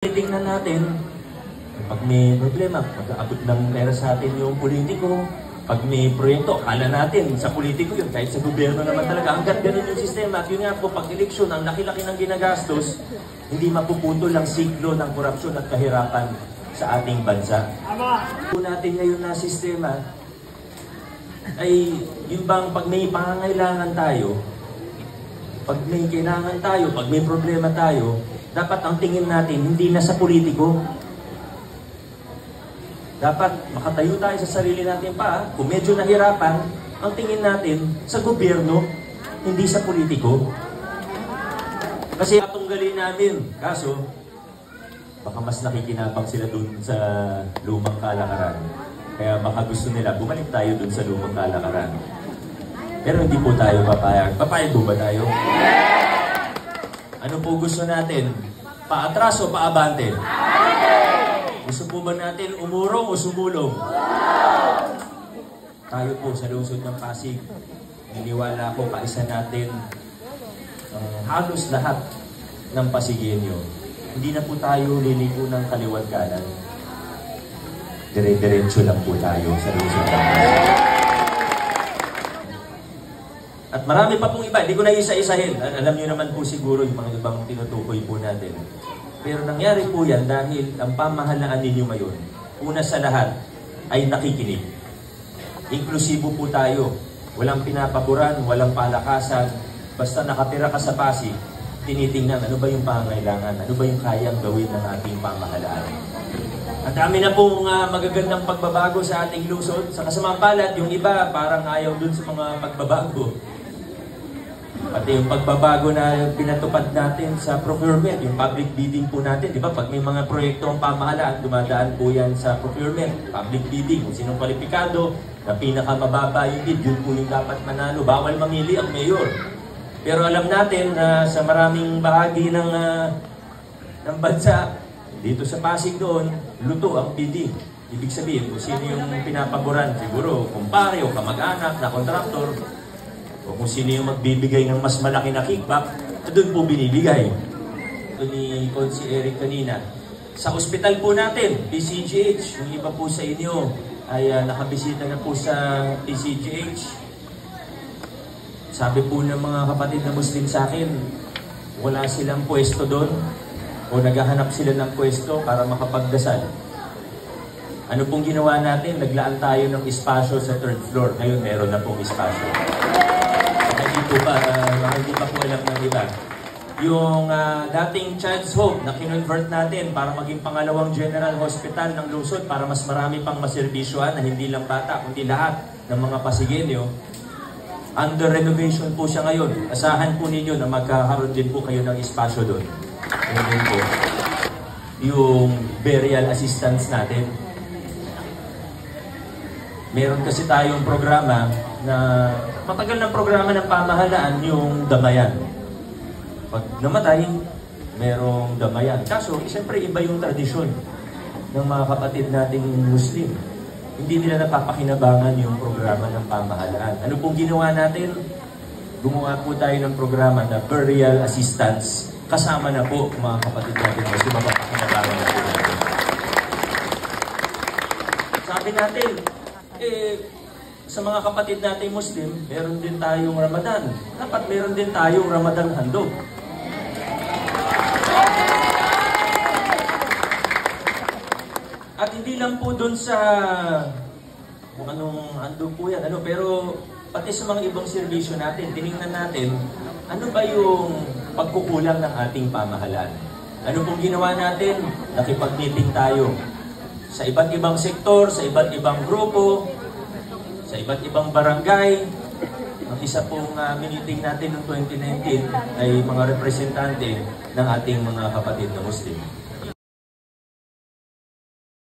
Tingnan natin, pag may problema, mag-aabot ng pera sa atin yung politiko. Pag may proyekto, akala natin sa politiko yun, kahit sa gobyerno naman talaga. Hanggat ganun yung sistema, at yun nga po, pag eleksyon, ang laki-laki ng ginagastos, hindi mapuputol ang siklo ng korupsyon at kahirapan sa ating bansa. Kung natin ngayon na sistema, ay yung bang pag may pangangailangan tayo, pag may kailangan tayo, pag may problema tayo, dapat ang tingin natin hindi na sa politiko. Dapat makatayo tayo sa sarili natin pa. Kung medyo nahirapan, ang tingin natin sa gobyerno, hindi sa politiko. Kasi tunggalin namin. Kaso, baka mas nakikinabang sila dun sa lumang kalakaran. Kaya baka gusto nila, bumalik tayo dun sa lumang kalakaran. Pero hindi po tayo papayag. Papayag po ba tayo? Ano po gusto natin? Paatras o paabante? Gusto po ba natin umurong o sumulong? Tayo po sa lungsod ng Pasig, niniwala ko kaisa natin halos lahat ng Pasigueño. Hindi na po tayo liliko ng kaliwat kanan. Dire-diretso lang po tayo sa lungsod ng Pasig. At marami pa pong iba, hindi ko na isa-isahin. Alam niyo naman po siguro yung mga ibang tinutukoy po natin. Pero nangyari po yan dahil ang pamahalaan ninyo ngayon, una sa lahat, ay nakikinig. Inklusibo po tayo. Walang pinapaboran, walang palakasan. Basta nakatira ka sa Pasig, tinitingnan ano ba yung pangangailangan, ano ba yung kayang gawin ng ating pamahalaan. At dami na pong magagandang pagbabago sa ating lungsod. Sa kasamang palad, yung iba parang ayaw dun sa mga pagbabago. Pati yung pagbabago na pinatupad natin sa procurement, yung public bidding po natin, di ba? Pag may mga proyekto ang pamahalaan, dumadaan po yan sa procurement, public bidding. Kung sinong kwalipikado, na pinakamababa yung bid, yun po yung dapat manalo. Bawal mamili ang mayor. Pero alam natin na sa maraming bahagi ng bansa, dito sa Pasig doon, luto ang bidding. Ibig sabihin, kung sino yung pinapaboran, siguro kumpare o kamag-anak na kontraktor, o kung sino yung magbibigay ng mas malaki na kickback, doon po binibigay. Ito ni Consi Eric kanina. Sa ospital po natin, PCGH, yung iba po sa inyo ay nakabisita na po sa PCGH. Sabi po ng mga kapatid na Muslim sa akin, wala silang pwesto doon o naghahanap sila ng pwesto para makapagdasal. Ano pong ginawa natin? Naglaan tayo ng espasyo sa 3rd floor. Ngayon meron na pong espasyo. Hindi pa po alam ng iba. Yung dating Child's Hope na kinonvert natin para maging pangalawang general hospital ng lungsod para mas marami pang maservisyoan na hindi lang bata, kundi lahat ng mga Pasigueño. Under renovation po siya ngayon. Asahan po ninyo na magkakaroon din po kayo ng espasyo doon. Ngayon po, yung burial assistance natin. Meron kasi tayong programa na matagal ng programa ng pamahalaan, yung damayan. Pag namatay, merong damayan. Kaso, siyempre iba yung tradisyon ng mga kapatid nating Muslim. Hindi nila napapakinabangan yung programa ng pamahalaan. Ano pong ginawa natin? Gumawa po tayo ng programa na burial assistance. Kasama na po mga kapatid natin Muslim, mapapakinabangan na po natin. Sabi natin, sa mga kapatid natin Muslim, meron din tayong Ramadan. Dapat meron din tayong Ramadan handog. At hindi lang po dun sa kung anong handog po yan, pero pati sa mga ibang serbisyo natin, tinignan natin, ano ba yung pagkukulang ng ating pamahalaan? Ano pong ginawa natin? Nakipag-meeting tayo sa iba't ibang sektor, sa iba't ibang grupo, sa iba't ibang barangay. Ang isa pong meeting natin noong 2019 ay mga representante ng ating mga kapatid na Muslim.